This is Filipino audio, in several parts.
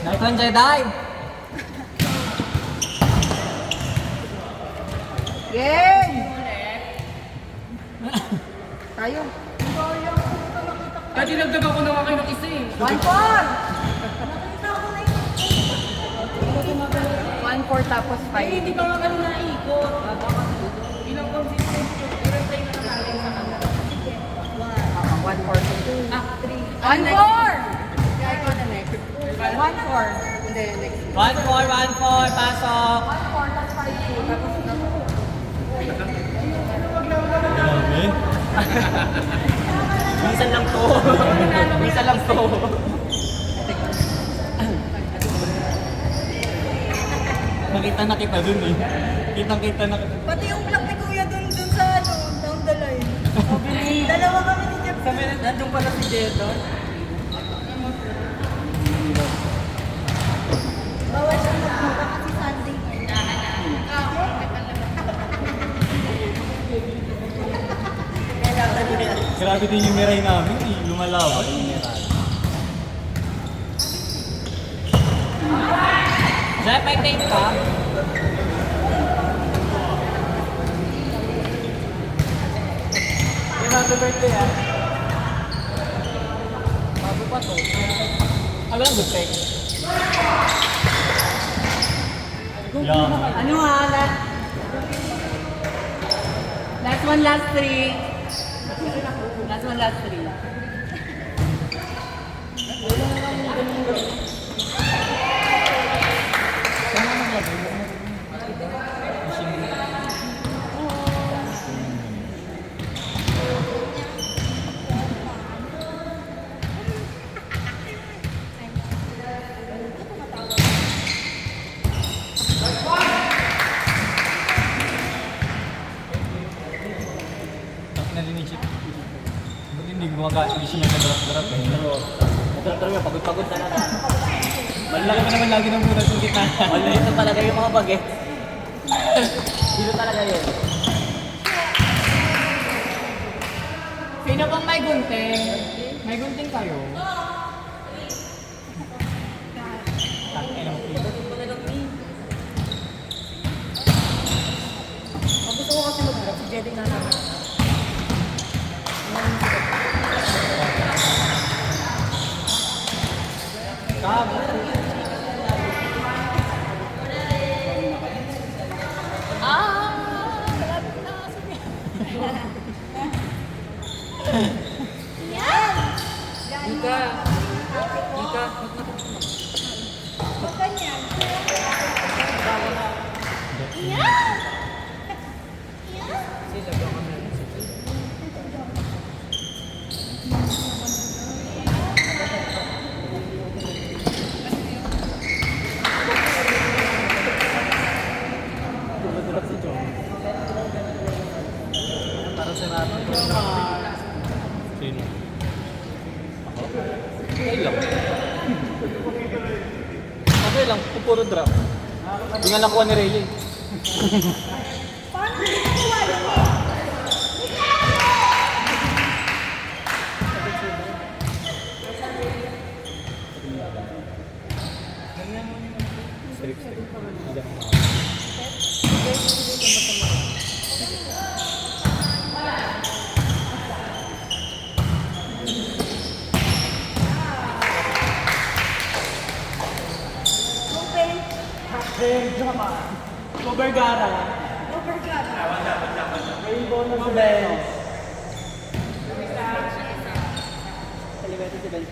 Nice one, Jedi! Game! Tayo. Kaya dinagdag ako na kayo ng isa eh. 1-4! Nakita ko na yun. 1-4 tapos 5. Eh, hindi pa nga kami naikot. Ilang consistent yun. Pero tayo na natin sa kanila. 1-4. Ah, 3. 1-4! Kaya ikaw na next. 1-4. Hindi, next. 1-4, pasok! 1-4 tapos 5. Tapos Grabe. Minsan lang to. Minsan lang to. Nakita na kita dun eh. Kitang-kita na kita. pati yung vlog ni Kuya dun sa down the line. Dalawa kami ni Jeff. Sabi na, nandun pala si Jeto. Bawal siya magbuka kasi Sunday. Grabe din yung miray namin eh. Lumalaban yung miray. Diyan, may tape ka? Yung happy birthday ah. Bago pa to. Ano ang good take? Yeah. Ano ha? Last one, last 3. Last one, last 3. Nalinisip. Ba't hindi gumagawa? Hindi siya nagkadarap-darap eh. Pero nga, pagod-pagod talaga. Malaki pa naman lagi ng butas yung gitna. Wala ito talaga yung mga bagay. Dito talaga yun. Sino bang may gunting? May gunting kayo? Tangin na mo. Gusto ko kasi mag-vlog si Jedi nga naman. Kabo. Ika. Ika. Dulat si John. Parang sarado. Sino? Ako? Okay lang. Okay lang, kung puro drop. Hindi nga nakuha ni Rayleigh. Paano hindi ko kuha Strict. Vergara. Rainbow na si Benz. Celebrity si Benz.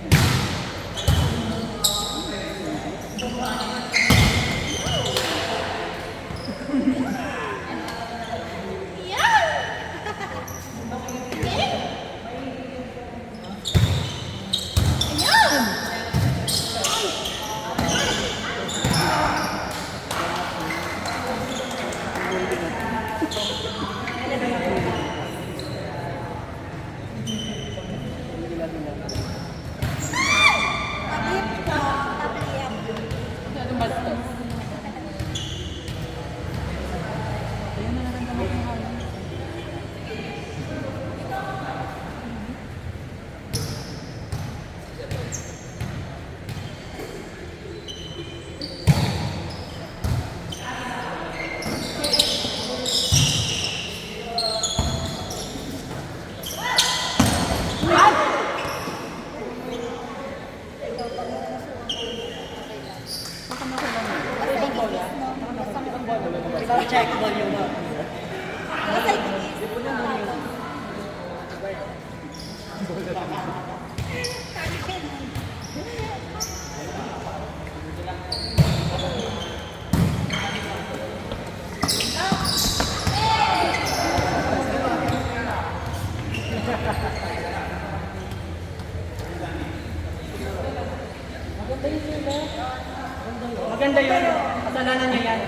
Maganda yun. Kasalanan niya yan.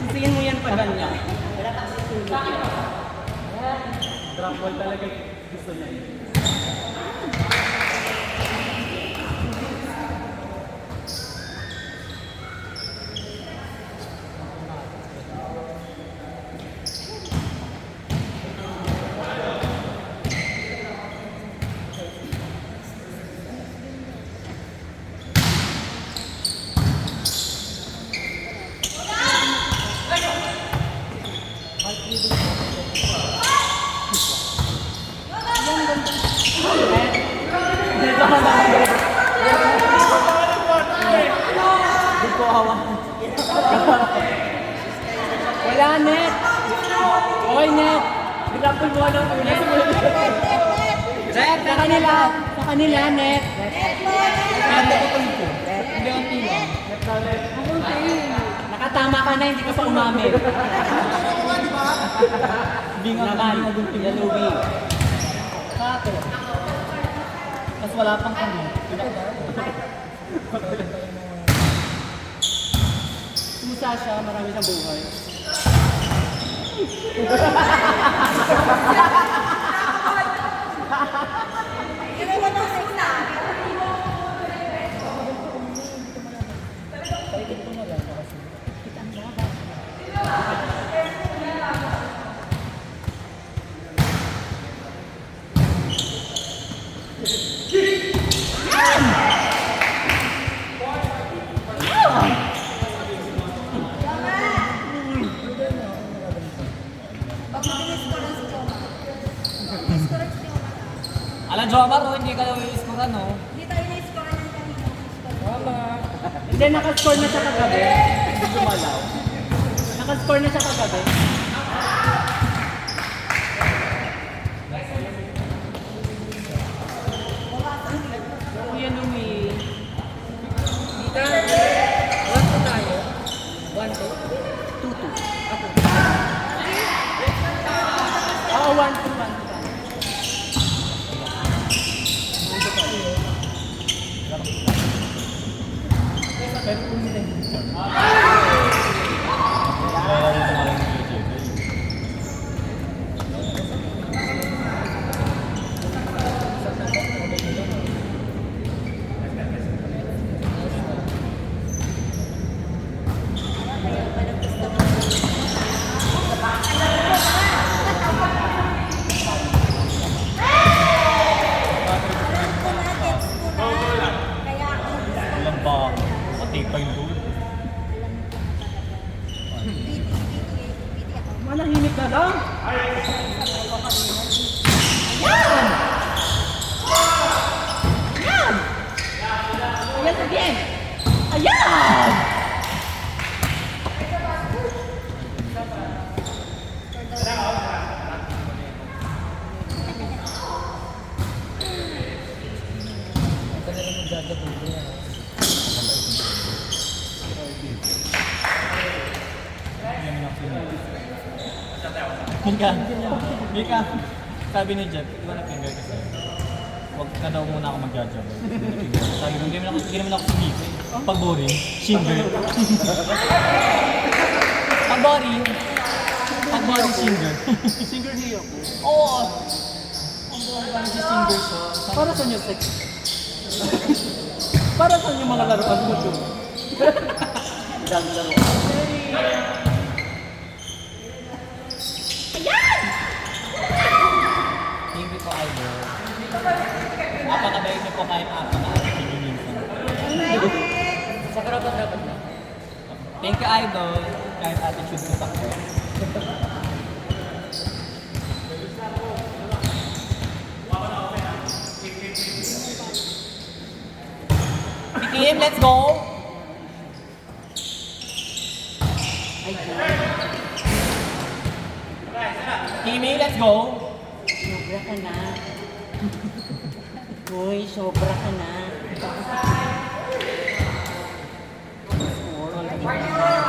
Sisihin mo yan pag ganyan. Drop ball talaga gusto niya. Wala, net. Oy, net. Grapple mo ng una. Net, sa kanila, net. Hindi ang tila. Nakatama ka na, hindi ka pa umamit. Hindi nga Naman, nagunting. Yalubi. Kato. Tapos wala pang ano. Musa siya, marami siyang buhay. Ginawa ng signa. Pag mabilis ko lang si Choma. Mabilis ko lang si Choma. Alam, Jomar, hindi ka daw i-score no? Hindi tayo na-score ng kanina. Hindi, nakascore na siya kagabi. Hindi gumalaw. Nakascore na siya kagabi. Kuya Louie. Dita, 1-2 tayo. 1-2? 2-2. Ako. Oo, 1-2, 1-2. Pero kung hindi. Kaya ako Alam ba, pati pa yung goal. PT ako. Manahimik na lang. Ayan again. Ayan! Mika, sabi ni Jeff, di ba na-finger kasi? Huwag ka daw muna ako mag-judge. Sabi ko, hindi naman ako sumisi. Pag boring, singer. Pag boring, singer. Singer niyo. Oo! Ang boring si singer siya. Para sa inyo, sex. Para sa inyo mga laruan mo to. Dang laruan. Hindi ko idol. Napakabait niyo po kahit napaka-ating niyo minsan. Sa karapat dapat na. Thank you, idol. Kahit attitude ko sakto. Team, let's go! Timmy, let's go! Sobra ka na. Uy, sobra ka na.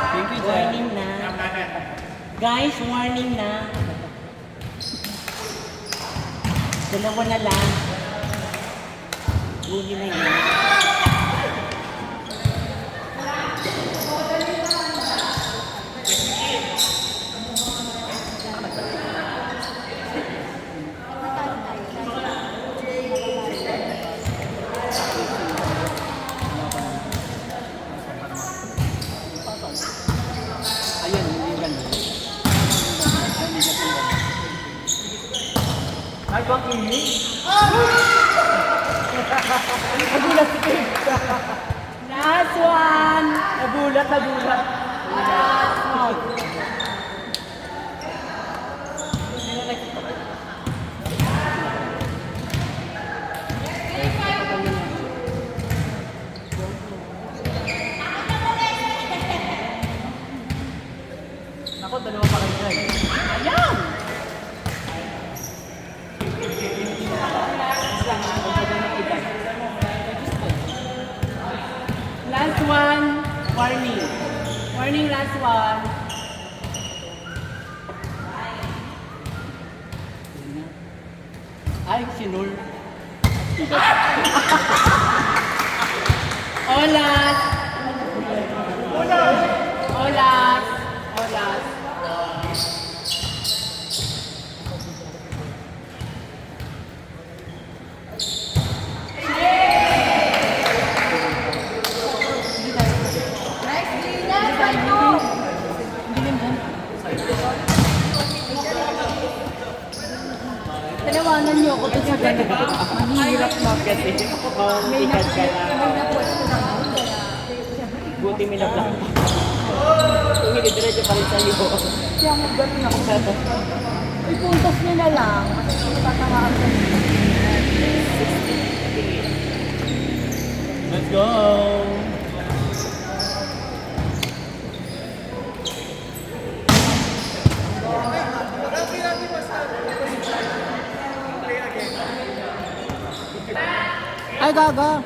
Thank you, Jeff. Warning na. Guys, warning na. Dalawa na lang. Huli na yun. Nagulat si Kim. Last one. Nagulat. Last one. Ako, dalawa pa kayo dyan. Ayan. Last one. Warning. Warning, last one. Ay, sinul. Olas. Olas. Olas. Nice, Gina. Sa'yo. Tinawanan niyo ako to sa ganito. Mahirap na kasi. May ikat ka na. Buti may na-block. Kung hindi, diretso pa rin sa'yo. Kaya magaling ako sa ito. Ipuntos niyo na lang. Kasi tatamaan ko. Let's go! Ay, gaga.